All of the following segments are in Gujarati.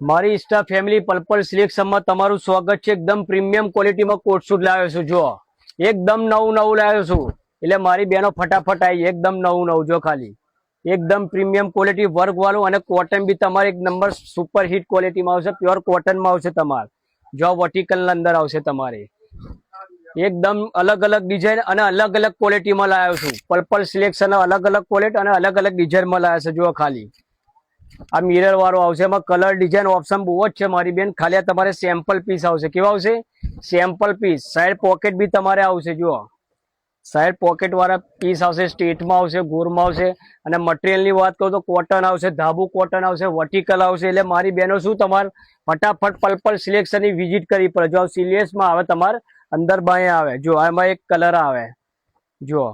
મારી ઇન્સ્ટા ફેમિલી પર્પલ સિલેક્શનમાં તમારું સ્વાગત છે। એકદમ પ્રીમિયમ ક્વોલિટીમાં કોટ શૂટ લાવ્યો છું। જો એકદમ નવું લાવ્યો છું, એટલે મારી બહેનો ફટાફટ આવી। એકદમ નવું જો ખાલી એકદમ પ્રીમિયમ ક્વોલિટી વર્ક વાળું, અને કોટન બી તમારે એક નંબર સુપર હિટ ક્વોલિટીમાં આવશે। પ્યોર કોટનમાં આવશે તમારે। જો વર્ટિકલ અંદર આવશે તમારે, એકદમ અલગ ડિઝાઇન અને અલગ ક્વોલિટીમાં લાવ્યો છું। પર્પલ સિલેક્શન અલગ ક્વોલિટી અને અલગ ડિઝાઇનમાં લાવ્યા છે। જો ખાલી આ મિરર વાળો આવશે, એમાં કલર ડિઝાઇન ઓપ્શન બહુ જ છે મારી બેન। ખાલી આ તમારે સેમ્પલ પીસ આવશે। કેવા આવશે? Sample piece. સાઈડ પોકેટ બી તમારે આવશે। જુઓ સાઈડ પોકેટ વાળા પીસ આવશે, સ્ટ્રેટમાં આવશે, ગોરમાં આવશે। અને મટીરિયલ ની વાત કરું તો કોટન આવશે, ધાબુ કોટન આવશે, વર્ટિકલ આવશે। એટલે મારી બહેનો શું તમારે ફટાફટ પર્પલ સિલેક્શન ની વિઝિટ કરવી પડે। જો સિરિયસમાં આવે તમારે અંદર બાય આવે। જો આમાં એક કલર આવે। જો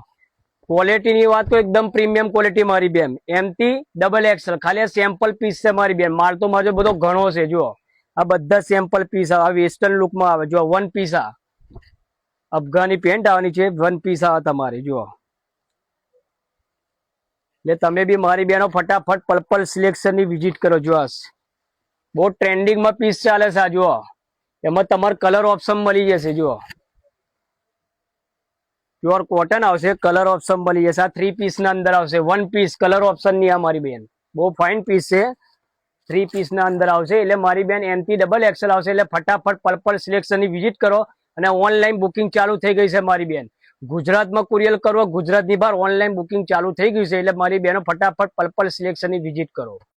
ક્વોલિટી ની વાત તો એકદમ પ્રીમિયમ ક્વોલિટી મારી બેન। એમથી XXL ખાલી સેમ્પલ પીસ છે મારી બેન। માલ તો મારો બધો ઘણો છે। જો આ બધા સેમ્પલ પીસ આવે, આ વેસ્ટર્ન લુકમાં આવે। જો વન પીસ આ અફઘાની પેન્ટ આવવાની છે, વન પીસ આવે તમારી। જુઓ એટલે તમે બી મારી બેનો ફટાફટ પર્પલ સિલેક્શન ની વિઝિટ કરો। જો બહુ ટ્રેન્ડિંગમાં પીસ ચાલે છે। આ જુઓ એમાં તમારે કલર ઓપ્શન મળી જશે। જુઓ પ્યોર કોટન આવશે, કલર ઓપ્શન મળી જશે। આ 3 પીસ ના અંદર આવશે, વન પીસ કલર ઓપ્શન ની। આ મારી બેન બહુ ફાઇન પીસ છે, 3 પીસ ના અંદર આવશે। એટલે મારી બેન એમથી XXL આવશે। એટલે ફટાફટ પર્પલ સિલેક્શન ની વિઝિટ કરો। અને ઓનલાઈન બુકિંગ ચાલુ થઈ ગઈ છે મારી બેન। ગુજરાતમાં કુરિયર કરો, ગુજરાતની બહાર ઓનલાઈન બુકિંગ ચાલુ થઈ ગયું છે। એટલે મારી બેનો ફટાફટ પર્પલ સિલેક્શન ની વિઝિટ કરો।